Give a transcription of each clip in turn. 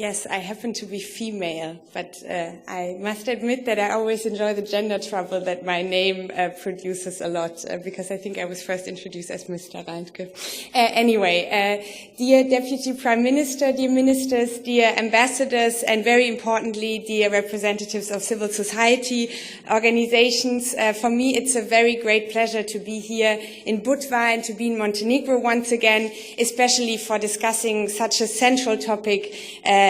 Yes, I happen to be female, but I must admit that I always enjoy the gender trouble that my name produces a lot, because I think I was first introduced as Mr. Reintke. Anyway, dear Deputy Prime Minister, dear ministers, dear ambassadors, and very importantly, dear representatives of civil society organizations, for me it's a very great pleasure to be here in Budva and to be in Montenegro once again, especially for discussing such a central topic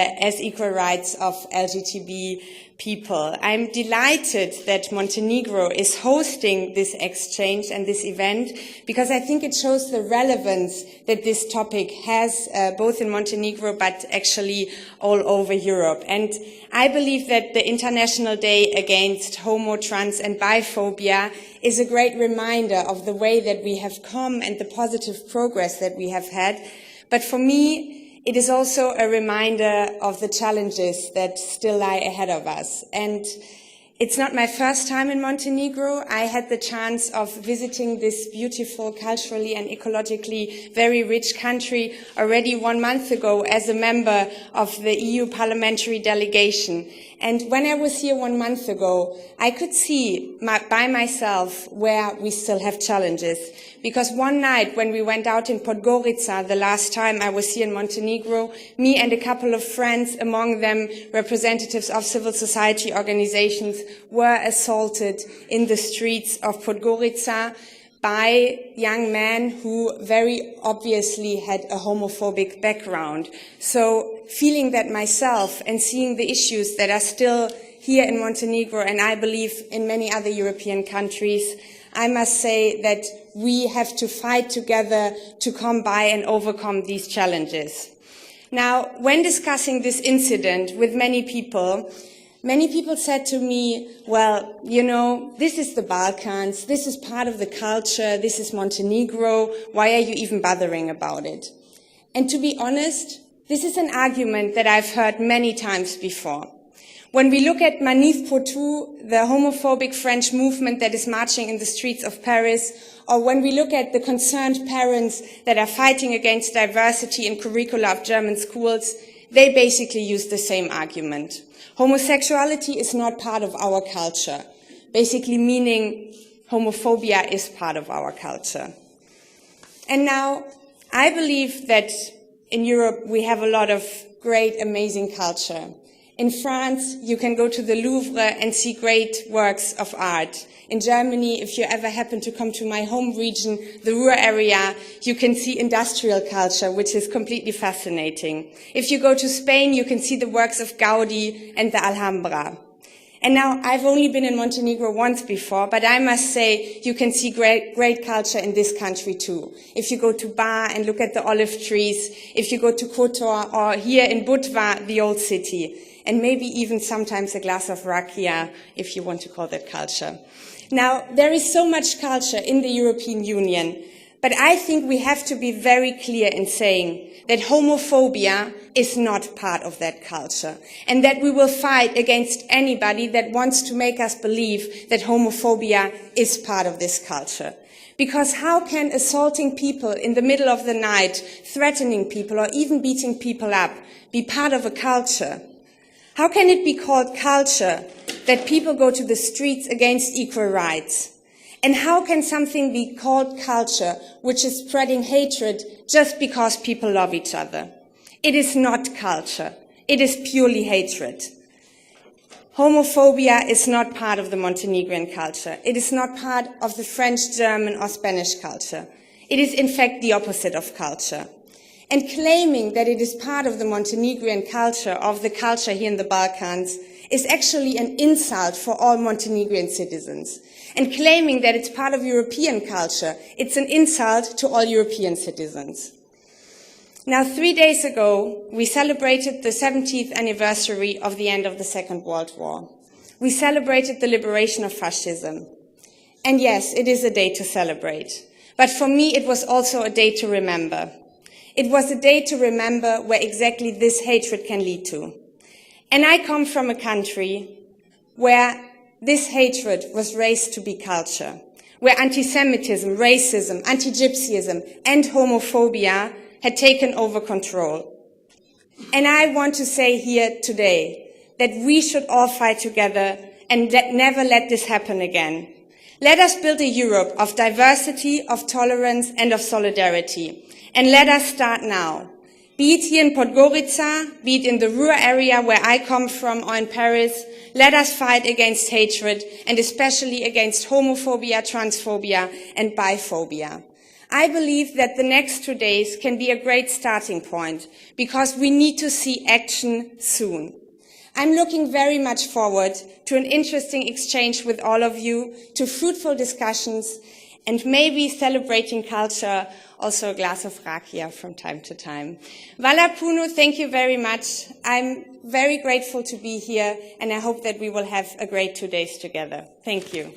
as equal rights of LGTB people. I'm delighted that Montenegro is hosting this exchange and this event because I think it shows the relevance that this topic has both in Montenegro but actually all over Europe. And I believe that the International Day Against Homo, Trans and Biphobia is a great reminder of the way that we have come and the positive progress that we have had. But for me, it is also a reminder of the challenges that still lie ahead of us. And it's not my first time in Montenegro. I had the chance of visiting this beautiful, culturally and ecologically very rich country already 1 month ago as a member of the EU parliamentary delegation. And when I was here 1 month ago, I could see by myself where we still have challenges. Because one night when we went out in Podgorica, the last time I was here in Montenegro, me and a couple of friends, among them representatives of civil society organizations, were assaulted in the streets of Podgorica by young men who very obviously had a homophobic background. So feeling that myself and seeing the issues that are still here in Montenegro and I believe in many other European countries, I must say that we have to fight together to come by and overcome these challenges. Now, when discussing this incident with many people said to me, well, you know, this is the Balkans, this is part of the culture, this is Montenegro, why are you even bothering about it? And to be honest, this is an argument that I've heard many times before. When we look at Manif pour tout, the homophobic French movement that is marching in the streets of Paris, or when we look at the concerned parents that are fighting against diversity in curricula of German schools, they basically use the same argument. Homosexuality is not part of our culture, basically meaning homophobia is part of our culture. And now, I believe that in Europe we have a lot of great, amazing culture. In France, you can go to the Louvre and see great works of art. In Germany, if you ever happen to come to my home region, the Ruhr area, you can see industrial culture, which is completely fascinating. If you go to Spain, you can see the works of Gaudi and the Alhambra. And now, I've only been in Montenegro once before, but I must say you can see great culture in this country too. If you go to Bar and look at the olive trees, if you go to Kotor or here in Budva, the old city, and maybe even sometimes a glass of rakia, if you want to call that culture. Now, there is so much culture in the European Union, but I think we have to be very clear in saying that homophobia is not part of that culture, and that we will fight against anybody that wants to make us believe that homophobia is part of this culture. Because how can assaulting people in the middle of the night, threatening people, or even beating people up be part of a culture? How can it be called culture that people go to the streets against equal rights? And how can something be called culture which is spreading hatred just because people love each other? It is not culture. It is purely hatred. Homophobia is not part of the Montenegrin culture. It is not part of the French, German or Spanish culture. It is in fact the opposite of culture. And claiming that it is part of the Montenegrin culture, of the culture here in the Balkans, is actually an insult for all Montenegrin citizens. And claiming that it's part of European culture, it's an insult to all European citizens. Now, 3 days ago, we celebrated the 70th anniversary of the end of the Second World War. We celebrated the liberation of fascism. And yes, it is a day to celebrate. But for me, it was also a day to remember. It was a day to remember where exactly this hatred can lead to. And I come from a country where this hatred was raised to be culture, where anti-Semitism, racism, anti-Gypsyism and homophobia had taken over control. And I want to say here today that we should all fight together and never let this happen again. Let us build a Europe of diversity, of tolerance, and of solidarity. And let us start now. Be it here in Podgorica, be it in the Ruhr area where I come from, or in Paris, let us fight against hatred, and especially against homophobia, transphobia, and biphobia. I believe that the next 2 days can be a great starting point, because we need to see action soon. I'm looking very much forward to an interesting exchange with all of you, to fruitful discussions, and maybe celebrating culture, also a glass of rakia from time to time. Vala Puno, thank you very much. I'm very grateful to be here, and I hope that we will have a great 2 days together. Thank you.